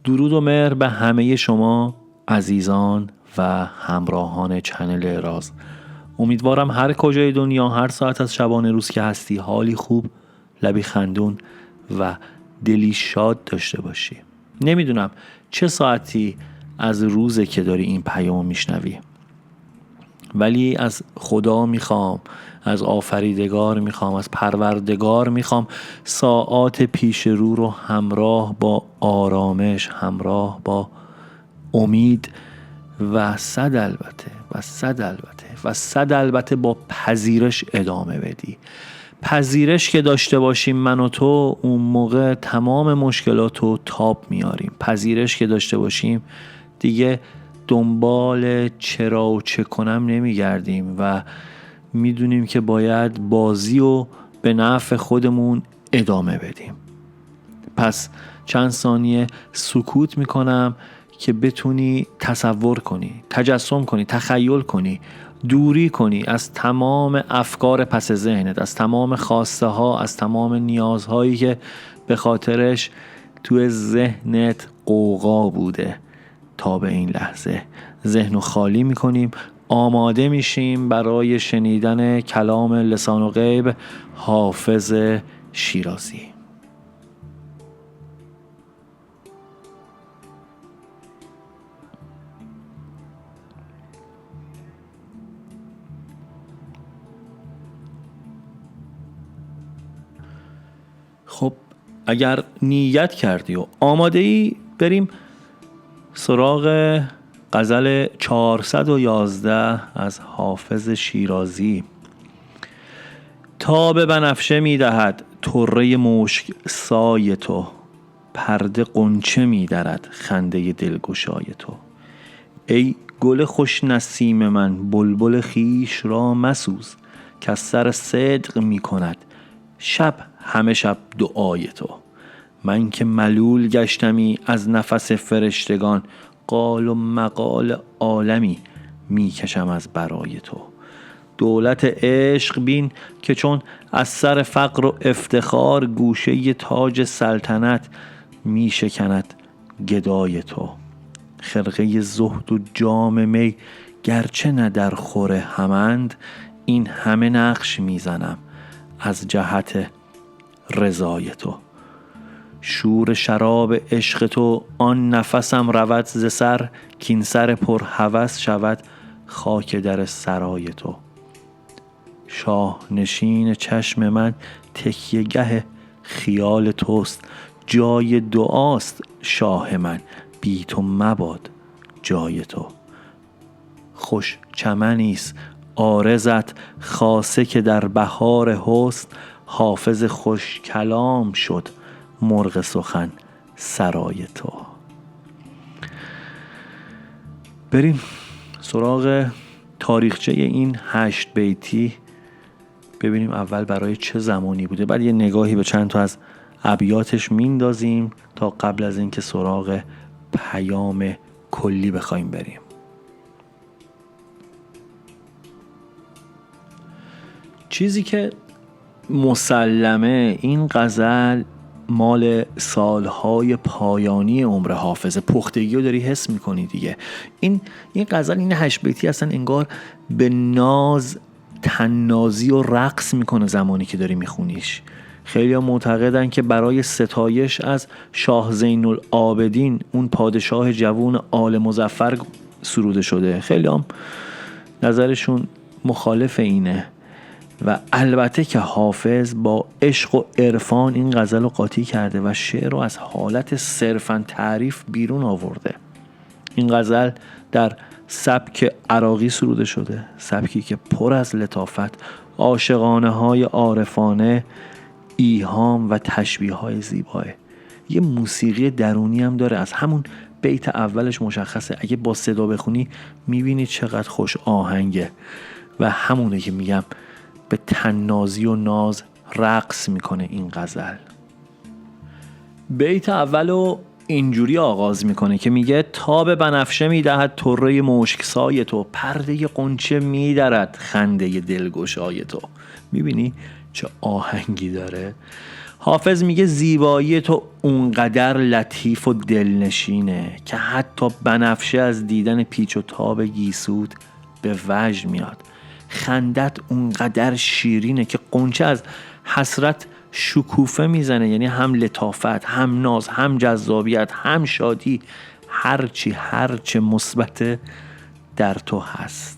درود و مهر به همه شما عزیزان و همراهان چنل راز. امیدوارم هر کجای دنیا، هر ساعت از شبانه روز که هستی، حالی خوب، لبی خندون و دلی شاد داشته باشی. نمیدونم چه ساعتی از روزه که داری این پیام میشنوی، ولی از خدا میخوام، از آفریدگار میخوام، از پروردگار میخوام ساعات پیش رو همراه با آرامش، همراه با امید و صد البته با پذیرش ادامه بدی. پذیرش که داشته باشیم من و تو، اون موقع تمام مشکلاتو تاب میاریم. پذیرش که داشته باشیم دیگه دنبال چرا و چه کنم نمیگردیم و میدونیم که باید بازی و به نفع خودمون ادامه بدیم. پس چند ثانیه سکوت میکنم که بتونی تصور کنی، تجسم کنی، تخیل کنی، دوری کنی از تمام افکار پس ذهنت، از تمام خواسته ها، از تمام نیازهایی که به خاطرش توی ذهنت قوقا بوده. تا به این لحظه ذهنو خالی میکنیم، آماده میشیم برای شنیدن کلام لسان و غیب حافظ شیرازی. خب اگر نیت کردی و آماده ای، بریم سراغ غزل 411 از حافظ شیرازی. تاب بنفشه می دهد طره مشک سای تو، پرده غنچه می درد خنده دلگشای تو. ای گل خوش نسیم من، بلبل خیش را مسوز، که از سر صدق می کند شب همه شب دعای تو. من که ملول گشتمی از نفس فرشتگان، قال و مقال عالمی می کشم از برای تو. دولت عشق بین که چون از سر فقر و افتخار، گوشه تاج سلطنت می شکند گدای تو. خرقه زهد و جام می گرچه نه در خور همند، این همه نقش می زنم از جهت رضای تو. شور شراب عشق تو آن نفسم رود ز سر، کین سر پر هوس شود خاک در سرای تو. شاه نشین چشم من تکیه گه خیال توست، جای دعاست شاه من بی تو مباد جای تو. خوش چمنیست عارضت خاصه که در بهار حسن، حافظ خوش کلام شد مرغ سخن سرای تو. بریم سراغ تاریخچه این 8 بیتی، ببینیم اول برای چه زمانی بوده، بعد یه نگاهی به چند تا از ابیاتش میندازیم تا قبل از اینکه سراغ پیام کلی بخوایم بریم. چیزی که مسلمه این غزل مال سالهای پایانی عمر حافظ، پختگی رو داری حس میکنی دیگه. این غزل، این 8 بیتی اصلا انگار به ناز تنازی و رقص میکنه زمانی که داری میخونیش. خیلی ها معتقدن که برای ستایش از شاه زین العابدین، اون پادشاه جوون آل مظفر سروده شده. خیلی هم نظرشون مخالف اینه و البته که حافظ با عشق و عرفان این غزل رو قاطی کرده و شعر رو از حالت صرفاً تعریف بیرون آورده. این غزل در سبک عراقی سروده شده، سبکی که پر از لطافت، عاشقانه های عارفانه، ایهام و تشبیه های زیباه. یه موسیقی درونی هم داره. از همون بیت اولش مشخصه، اگه با صدا بخونی میبینی چقدر خوش آهنگه و همونه که میگم به تنازی و ناز رقص میکنه این غزل. بیت اولو اینجوری آغاز میکنه که میگه تاب بنفشه میدهد طره مشک سای تو، پرده غنچه میدرد خنده دلگشای تو. میبینی چه آهنگی داره؟ حافظ میگه زیبایی تو اونقدر لطیف و دلنشینه که حتی بنفشه از دیدن پیچ و تاب گیسوت به وجد میاد. خندت اونقدر شیرینه که غنچه از حسرت شکوفه میزنه، یعنی هم لطافت، هم ناز، هم جذابیت، هم شادی، هرچه مثبت در تو هست.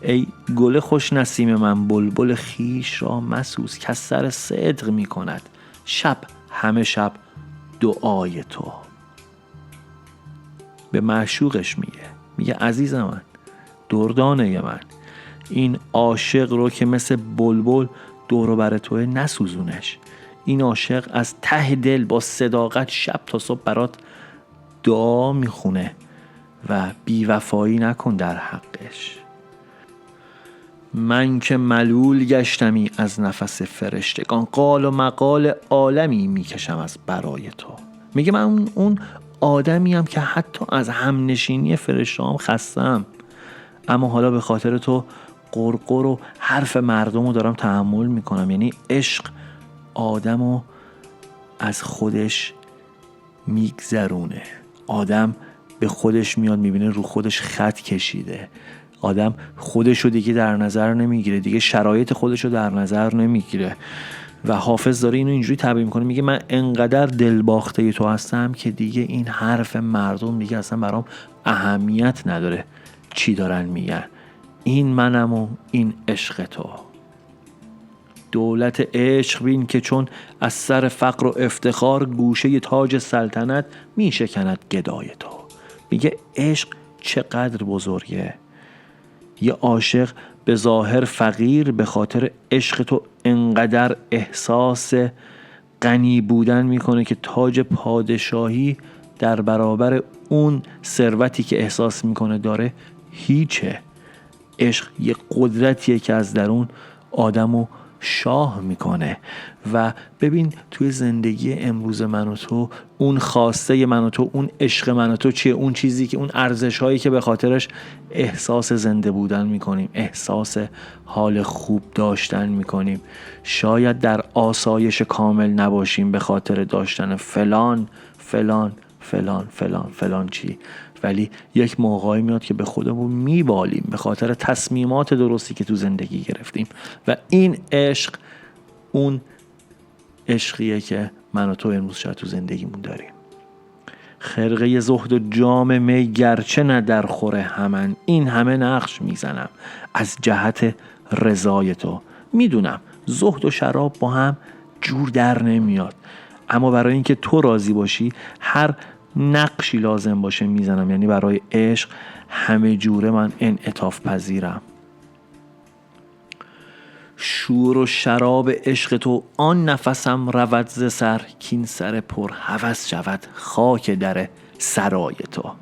ای گل خوش نسیم من، بلبل خیش را مسوز که سر صدق می کند شب همه شب دعای تو. به معشوقش میگه عزیز من، دردانه من، این عاشق رو که مثل بلبل دور و بر توه نسوزونش. این عاشق از ته دل با صداقت شب تا صبح برات دعا میخونه و بیوفایی نکن در حقش. من که ملول گشتمی از نفس فرشتگان، قال و مقال عالمی میکشم از برای تو. میگه من اون آدمیم که حتی از همنشینی فرشته‌ام خستم، اما حالا به خاطر تو قرقر و حرف مردم رو دارم تحمل میکنم. یعنی عشق آدمو از خودش میگذرونه. آدم به خودش میاد، میبینه رو خودش خط کشیده. آدم خودش رو دیگه در نظر نمیگیره، دیگه شرایط خودش رو در نظر نمیگیره. و حافظ داره اینو اینجوری تعبیر میکنه، میگه من انقدر دلباخته تو هستم که دیگه این حرف مردم دیگه اصلا برام اهمیت نداره چی دارن میگن. این منم و این عشق تو. دولت عشق بین که چون از سر فقر و افتخار گوشه تاج سلطنت می شکند گدای تو. میگه عشق چقدر بزرگه. یه عاشق به ظاهر فقیر به خاطر عشق تو انقدر احساس غنی بودن میکنه که تاج پادشاهی در برابر اون ثروتی که احساس میکنه داره هیچه. عشق یه قدرتیه که از درون آدمو شاه میکنه. و ببین توی زندگی امروز من و تو، اون خواسته من و تو، اون عشق من و تو چیه؟ اون چیزی که، اون ارزش هایی که به خاطرش احساس زنده بودن میکنیم، احساس حال خوب داشتن میکنیم. شاید در آسایش کامل نباشیم به خاطر داشتن فلان فلان فلان فلان فلان چی، ولی یک موقعی میاد که به خودمون میبالیم به خاطر تصمیمات درستی که تو زندگی گرفتیم. و این عشق اون عشقیه که من و تو امروز شاید تو زندگیمون داریم. خرقه زهد و جام می گرچه نه در خوره همن، این همه نقش میزنم از جهت رضای تو. میدونم زهد و شراب با هم جور در نمیاد، اما برای اینکه تو راضی باشی هر نقشی لازم باشه میزنم. یعنی برای عشق همه جوره من انعطاف پذیرم. شور و شراب عشق تو آن نفسم رود ز سر، کین سر پر هوس شود خاک در سرای تو.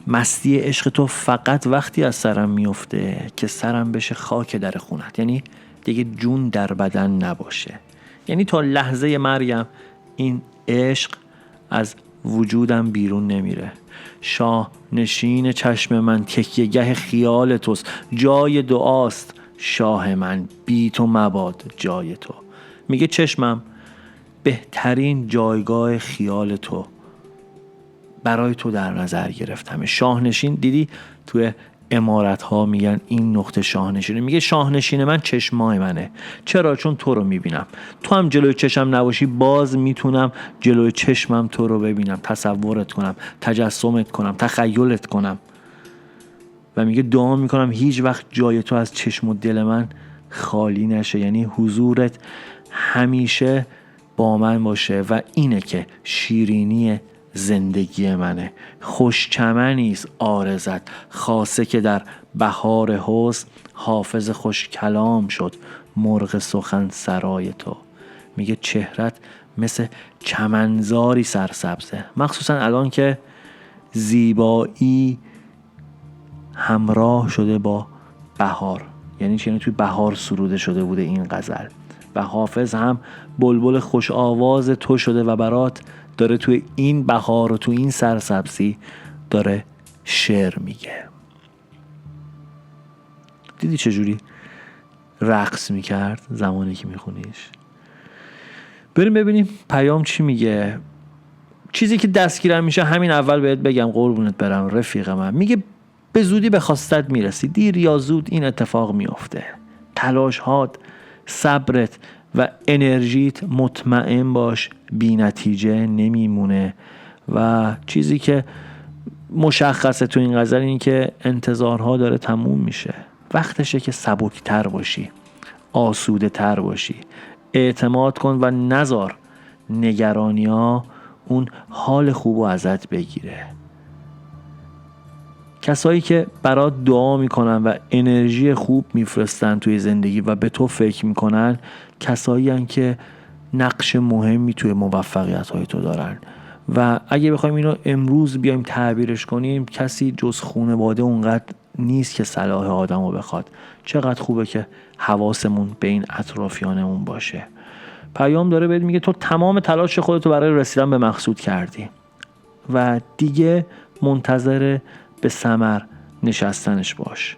مستی عشق تو فقط وقتی از سرم میفته که سرم بشه خاک در خونت، یعنی دیگه جون در بدن نباشه. یعنی تا لحظه مرگم این عشق از وجودم بیرون نمیره. شاه نشین چشم من تکیه گه خیال توست، جای دعاست شاه من بی تو مباد جای تو. میگه چشمم بهترین جایگاه خیال تو برای تو در نظر گرفتم. شاهنشین دیدی توی عمارت ها میگن این نقطه شاهنشینه. میگه شاهنشین من چشمای منه. چرا؟ چون تو رو میبینم. تو هم جلوی چشم نباشی باز میتونم جلوی چشمم تو رو ببینم، تصورت کنم، تجسمت کنم، تخیلت کنم. و میگه دعا میکنم هیچ وقت جای تو از چشم و دل من خالی نشه، یعنی حضورت همیشه با من باشه. و اینه که شیرینی زندگی منه. خوش چمنیست عارضت خاصه که در بهار حسن، حافظ خوش کلام شد مرغ سخن سرای تو. میگه چهرت مثل چمنزاری سرسبزه، مخصوصا الان که زیبایی همراه شده با بهار. یعنی چه؟ توی بهار سروده شده بوده این غزل و حافظ هم بلبل خوش آواز تو شده و برات داره توی این بهار و توی این سرسبزی داره شعر میگه. دیدی چجوری رقص میکرد زمانی که میخونیش؟ بریم ببینیم پیام چی میگه. چیزی که دستگیرم میشه همین اول بهت بگم قربونت برم رفیق من. میگه به زودی به خواستت میرسی، دیر یا زود این اتفاق میفته. تلاش هات، صبرت و انرژیت مطمئن باش بی نتیجه نمیمونه. و چیزی که مشخصه تو این غزل این که انتظارها داره تموم میشه. وقتشه که سبکتر باشی، آسوده تر باشی، اعتماد کن و نذار نگرانی ها اون حال خوب رو ازت بگیره. کسایی که برات دعا میکنن و انرژی خوب میفرستن توی زندگی و به تو فکر میکنن، کسایی هن که نقش مهمی توی موفقیت های تو دارن. و اگه بخوایم اینو امروز بیایم تعبیرش کنیم، کسی جز خانواده اونقدر نیست که صلاح آدم رو بخواد. چقدر خوبه که حواسمون به این اطرافیانمون باشه. پیام داره بهت میگه تو تمام تلاش خودتو برای رسیدن به مقصود کردی و دیگه منتظر به ثمر نشستنش باش.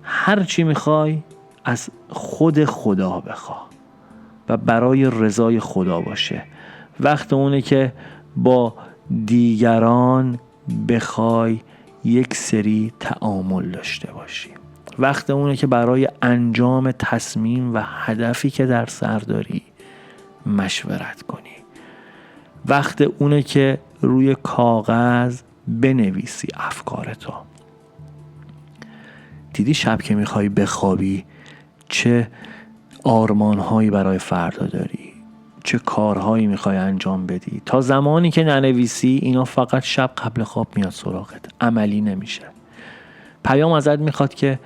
هر چی میخوای از خود خدا بخوا و برای رضای خدا باشه. وقت اونه که با دیگران بخوای یک سری تعامل داشته باشی. وقت اونه که برای انجام تصمیم و هدفی که در سر داری مشورت کنی. وقت اونه که روی کاغذ بنویسی افکارتو. دیدی شب که میخوای بخوابی چه آرمانهایی برای فردا داری، چه کارهایی میخوای انجام بدی. تا زمانی که ننویسی اینا فقط شب قبل خواب میاد سراغت، عملی نمیشه. پیام ازت میخواد که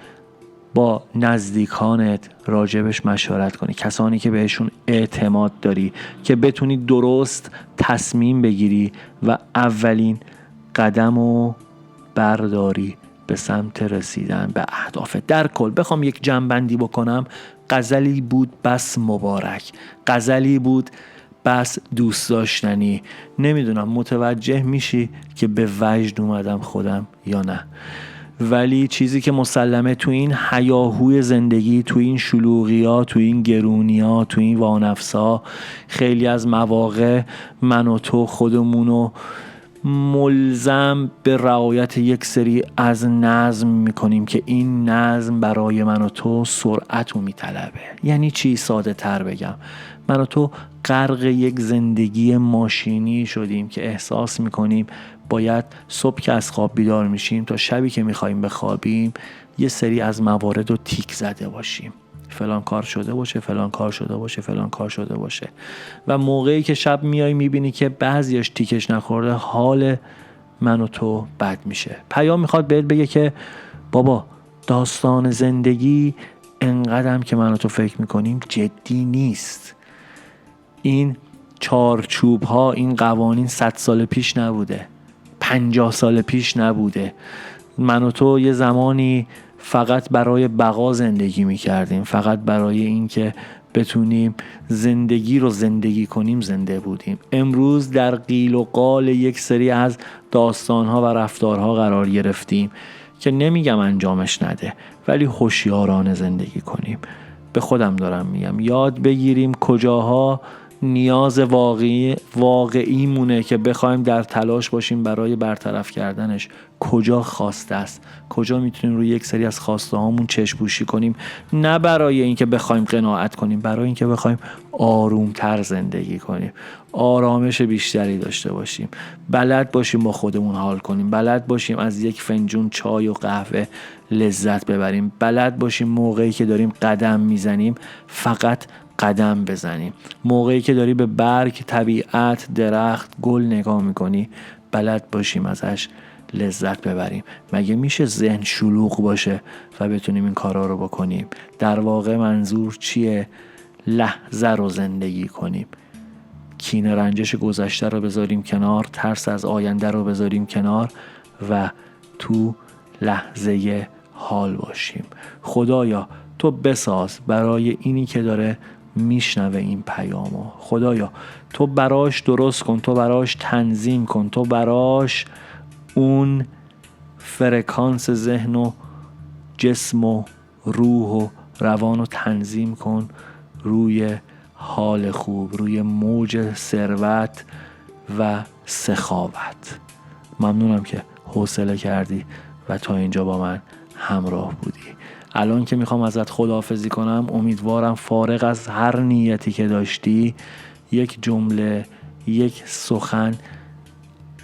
با نزدیکانت راجبش مشورت کنی، کسانی که بهشون اعتماد داری که بتونی درست تصمیم بگیری و اولین قدمو برداری به سمت رسیدن به اهداف. در کل بخوام یک جمع‌بندی بکنم، غزلی بود بس مبارک، غزلی بود بس دوست داشتنی. نمیدونم متوجه میشی که به وجد اومدم خودم یا نه، ولی چیزی که مسلمه تو این هیاهوی زندگی، تو این شلوغی‌ها، تو این گرونی‌ها، تو این وانفسا، خیلی از مواقع من و تو خودمونو ملزم به رعایت یک سری از نظم میکنیم که این نظم برای من و تو سرعت رو میطلبه. یعنی چی؟ ساده تر بگم، من و تو غرق یک زندگی ماشینی شدیم که احساس میکنیم باید صبح که از خواب بیدار میشیم تا شبی که میخوایم بخوابیم یه سری از موارد رو تیک زده باشیم. فلان کار شده باشه، فلان کار شده باشه، فلان کار شده باشه. و موقعی که شب میای میبینی که بعضیش تیکش نخورده، حال من و تو بد میشه. پیام میخواد بهت بگه که بابا داستان زندگی انقدرم که من و تو فکر میکنیم جدی نیست. این چارچوب ها، این قوانین 100 سال پیش نبوده، 50 سال پیش نبوده. من و تو یه زمانی فقط برای بقا زندگی میکردیم، فقط برای این که بتونیم زندگی رو زندگی کنیم زنده بودیم. امروز در قیل و قال یک سری از داستانها و رفتارها قرار گرفتیم که نمیگم انجامش نده، ولی هوشیارانه زندگی کنیم. به خودم دارم میگم یاد بگیریم کجاها نیاز واقعی مونه که بخوایم در تلاش باشیم برای برطرف کردنش، کجا خواسته است، کجا میتونیم روی یک سری از خواسته هامون چشم پوشی کنیم، نه برای اینکه بخوایم قناعت کنیم، برای اینکه بخوایم آرومتر زندگی کنیم، آرامش بیشتری داشته باشیم، بلد باشیم با خودمون حال کنیم، بلد باشیم از یک فنجون چای و قهوه لذت ببریم، بلد باشیم موقعی که داریم قدم میزنیم فقط قدم بزنیم، موقعی که داری به برگ، طبیعت، درخت، گل نگاه میکنی بلد باشیم ازش لذت ببریم. مگه میشه ذهن شلوغ باشه و بتونیم این کارا رو بکنیم؟ در واقع منظور چیه؟ لحظه رو زندگی کنیم، کینه رنجش گذشته رو بذاریم کنار، ترس از آینده رو بذاریم کنار و تو لحظه حال باشیم. خدایا تو بساز برای اینی که داره میشنوه این پیامو، خدایا تو براش درست کن، تو براش تنظیم کن، تو براش اون فرکانس ذهن و جسم و روح و روان رو تنظیم کن روی حال خوب، روی موج ثروت و سخاوت. ممنونم که حوصله کردی و تا اینجا با من همراه بودی. الان که میخوام ازت خداحافظی کنم، امیدوارم فارغ از هر نیتی که داشتی یک جمله، یک سخن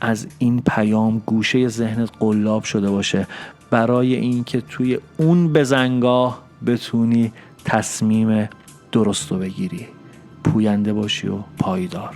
از این پیام گوشه ذهنت قلاب شده باشه برای این که توی اون بزنگاه بتونی تصمیم درست رو بگیری. پوینده باشی و پایدار.